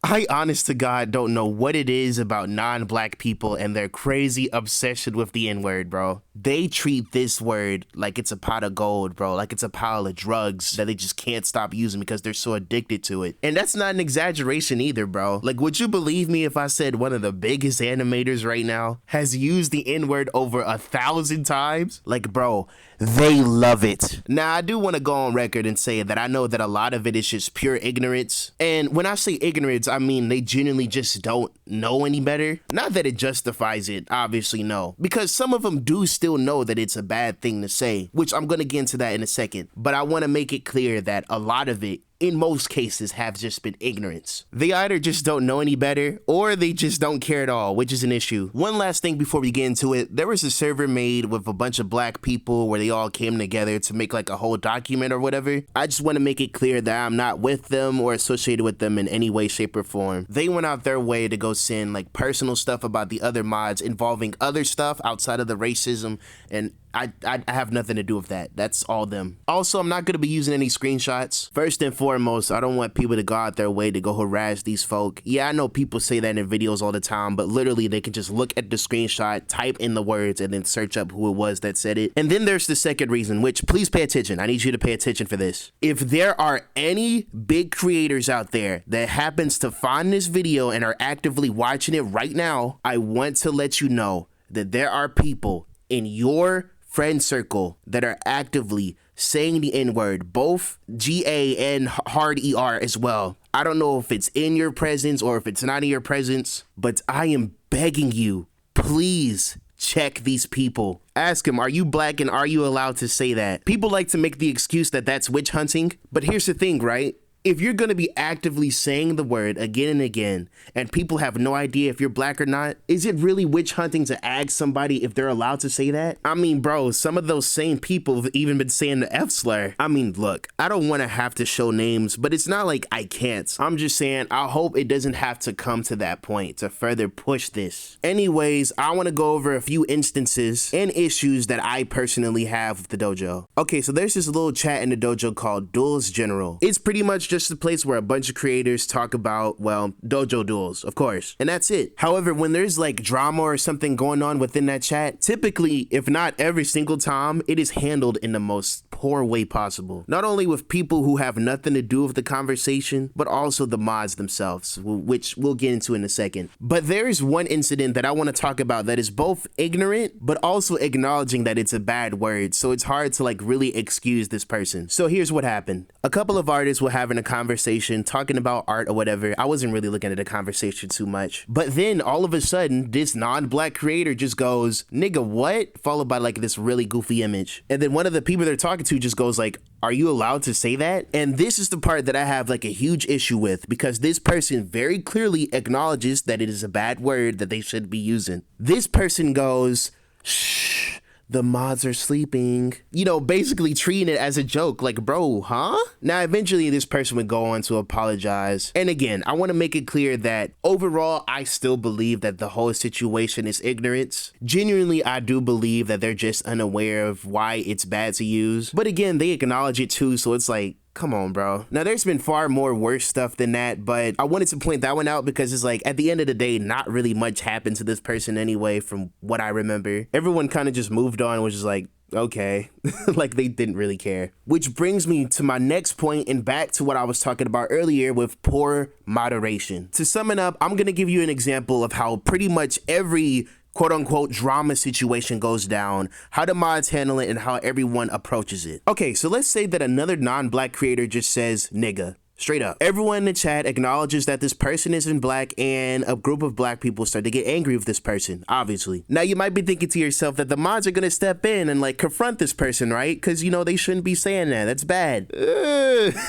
I honest to God don't know what it is about non-black people and their crazy obsession with the N-word, bro. They treat this word like it's a pot of gold, bro, like it's a pile of drugs that they just can't stop using because they're so addicted to it. And that's not an exaggeration either, bro. Like, would you believe me if I said one of the biggest animators right now has used the N-word over 1,000 times? Like, bro, they love it. Now, I do want to go on record and say that I know that a lot of it is just pure ignorance. And when I say ignorance, I mean they genuinely just don't know any better. Not that it justifies it, obviously no. Because some of them do still know that it's a bad thing to say, which I'm going to get into that in a second. But I want to make it clear that a lot of it, in most cases, have just been ignorance. They either just don't know any better or they just don't care at all, which is an issue. One last thing before we get into it, there was a server made with a bunch of black people where they all came together to make like a whole document or whatever. I just want to make it clear that I'm not with them or associated with them in any way, shape, or form. They went out their way to go send like personal stuff about the other mods involving other stuff outside of the racism, and I have nothing to do with that. That's all them. Also, I'm not going to be using any screenshots. First and foremost, I don't want people to go out their way to go harass these folk. Yeah, I know people say that in videos all the time, but literally they can just look at the screenshot, type in the words, and then search up who it was that said it. And then there's the second reason, which please pay attention. I need you to pay attention for this. If there are any big creators out there that happens to find this video and are actively watching it right now, I want to let you know that there are people in your friend circle that are actively saying the N-word, both GA and hard ER as well. I don't know if it's in your presence or if it's not in your presence, but I am begging you, please check these people. Ask them, are you black and are you allowed to say that? People like to make the excuse that that's witch hunting, but here's the thing, right? If you're going to be actively saying the word again and again, and people have no idea if you're black or not, is it really witch hunting to ask somebody if they're allowed to say that? I mean, bro, some of those same people have even been saying the F slur. I mean, look, I don't want to have to show names, but it's not like I can't. I'm just saying, I hope it doesn't have to come to that point to further push this. Anyways, I want to go over a few instances and issues that I personally have with the dojo. Okay, so there's this little chat in the dojo called Duels General. It's pretty much just a place where a bunch of creators talk about, well, dojo duels, of course, and that's it. However, when there's like drama or something going on within that chat, typically, if not every single time, it is handled in the most poor way possible. Not only with people who have nothing to do with the conversation, but also the mods themselves, which we'll get into in a second. But there is one incident that I want to talk about that is both ignorant, but also acknowledging that it's a bad word, so it's hard to like really excuse this person. So here's what happened. A couple of artists were having a conversation talking about art or whatever. I wasn't really looking at the conversation too much, but then all of a sudden this non-black creator just goes, nigga, what? Followed by like this really goofy image. And then one of the people they're talking to just goes like, are you allowed to say that? And this is the part that I have like a huge issue with, because this person very clearly acknowledges that it is a bad word that they should be using. This person goes, shh, the mods are sleeping, you know, basically treating it as a joke, like, bro, huh? Now, eventually this person would go on to apologize. And again, I want to make it clear that overall, I still believe that the whole situation is ignorance. Genuinely, I do believe that they're just unaware of why it's bad to use. But again, they acknowledge it too, so it's like, come on, bro. Now, there's been far more worse stuff than that, but I wanted to point that one out because it's like, at the end of the day, not really much happened to this person anyway, from what I remember. Everyone kind of just moved on, which is like, okay, like they didn't really care. Which brings me to my next point and back to what I was talking about earlier with poor moderation. To sum it up, I'm going to give you an example of how pretty much every quote-unquote drama situation goes down, how the mods handle it, and how everyone approaches it. Okay, so let's say that another non-black creator just says nigga. Straight up. Everyone in the chat acknowledges that this person isn't black, and a group of black people start to get angry with this person, obviously. Now, you might be thinking to yourself that the mods are gonna step in and like confront this person, right? Because, you know, they shouldn't be saying that. That's bad.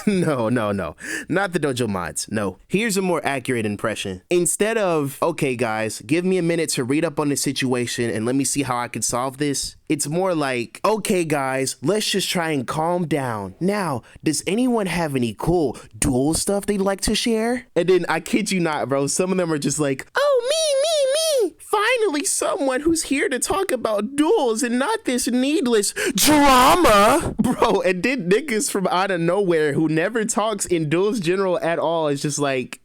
No. Not the dojo mods. No. Here's a more accurate impression. Instead of, okay, guys, give me a minute to read up on the situation and let me see how I can solve this, it's more like, okay, guys, let's just try and calm down. Now, does anyone have any cool duel stuff they'd like to share? And then, I kid you not, bro, some of them are just like, oh, me. Finally, someone who's here to talk about duels and not this needless drama. Bro, and then niggas from out of nowhere who never talks in Duels General at all is just like,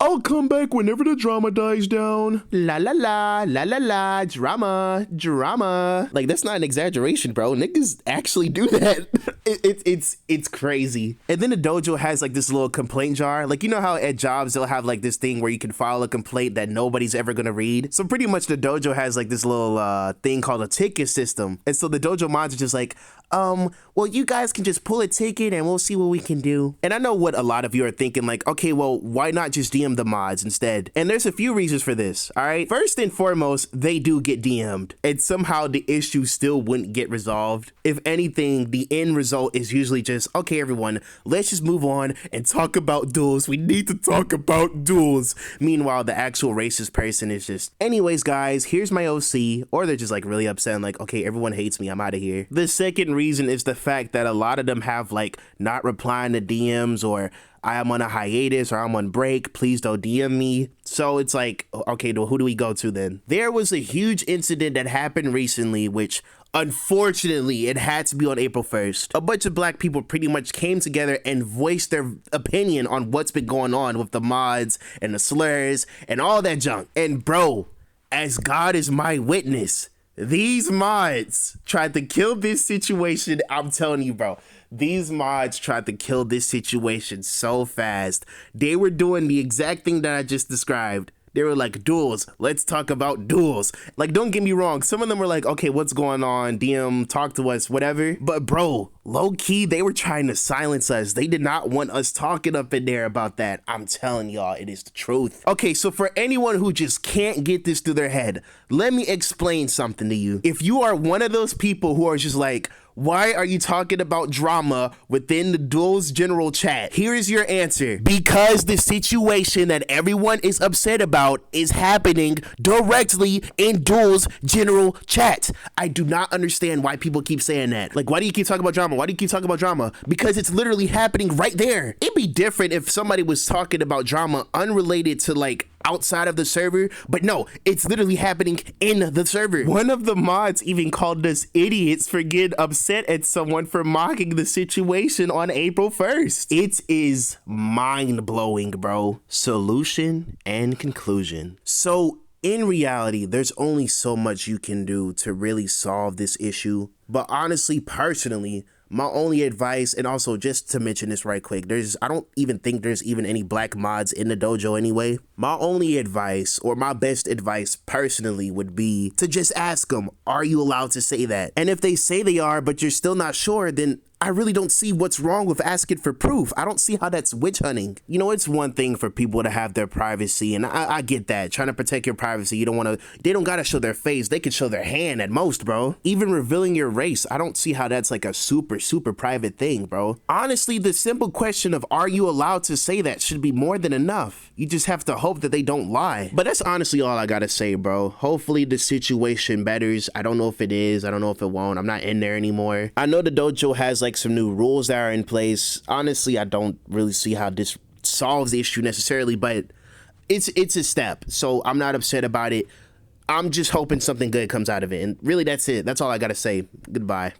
I'll come back whenever the drama dies down. La la la, la la la, drama, drama. Like, that's not an exaggeration, bro. Niggas actually do that. It's crazy. And then the dojo has like this little complaint jar. Like, you know how at jobs they'll have like this thing where you can file a complaint that nobody's ever gonna read. So pretty much the dojo has like this little thing called a ticket system. And so the dojo mods are just like, well, you guys can just pull a ticket and we'll see what we can do. And I know what a lot of you are thinking, like, okay, well, why not just DM the mods instead? And there's a few reasons for this, all right? First and foremost, they do get DM'd, and somehow the issue still wouldn't get resolved. If anything, the end result is usually just, okay, everyone, let's just move on and talk about duels. We need to talk about duels. Meanwhile, the actual racist person is just, anyways, guys, here's my OC, or they're just like really upset and like, okay, everyone hates me, I'm out of here. The second reason is the fact that a lot of them have like not replying to DMs, or I am on a hiatus, or I'm on break, please don't DM me. So it's like, okay, who do we go to then? There was a huge incident that happened recently, which unfortunately it had to be on April 1st. A bunch of black people pretty much came together and voiced their opinion on what's been going on with the mods and the slurs and all that junk. And bro, as God is my witness, these mods tried to kill this situation. I'm telling you, bro. These mods tried to kill this situation so fast. They were doing the exact thing that I just described. They were like, duels, let's talk about duels. Like, don't get me wrong. Some of them were like, okay, what's going on? DM, talk to us, whatever. But bro, low key, they were trying to silence us. They did not want us talking up in there about that. I'm telling y'all, it is the truth. Okay, so for anyone who just can't get this through their head, let me explain something to you. If you are one of those people who are just like, why are you talking about drama within the duels general chat? Here is your answer. Because the situation that everyone is upset about is happening directly in duels general chat. I do not understand why people keep saying that. Like, why do you keep talking about drama? Why do you keep talking about drama? Because it's literally happening right there. It'd be different if somebody was talking about drama unrelated to like outside of the server, but no, it's literally happening in the server. One of the mods even called us idiots for getting upset at someone for mocking the situation on April 1st. It is mind-blowing, bro. Solution and conclusion. So in reality, there's only so much you can do to really solve this issue. But honestly, personally, my only advice, and also just to mention this right quick, I don't even think there's even any black mods in the dojo anyway. My only advice, or my best advice personally, would be to just ask them, are you allowed to say that? And if they say they are, but you're still not sure, then I really don't see what's wrong with asking for proof. I don't see how that's witch hunting. You know, it's one thing for people to have their privacy, and I get that. Trying to protect your privacy, you don't want to, they don't gotta show their face. They can show their hand at most, bro. Even revealing your race, I don't see how that's like a super private thing, bro. Honestly, the simple question of are you allowed to say that should be more than enough. You just have to hope that they don't lie. But that's honestly all I gotta say, bro. Hopefully the situation betters. I don't know if it is. I don't know if it won't. I'm not in there anymore. I know the dojo has like some new rules that are in place. Honestly, I don't really see how this solves the issue necessarily, but it's a step. So I'm not upset about it. I'm just hoping something good comes out of it. And really, that's it. That's all I gotta say. Goodbye.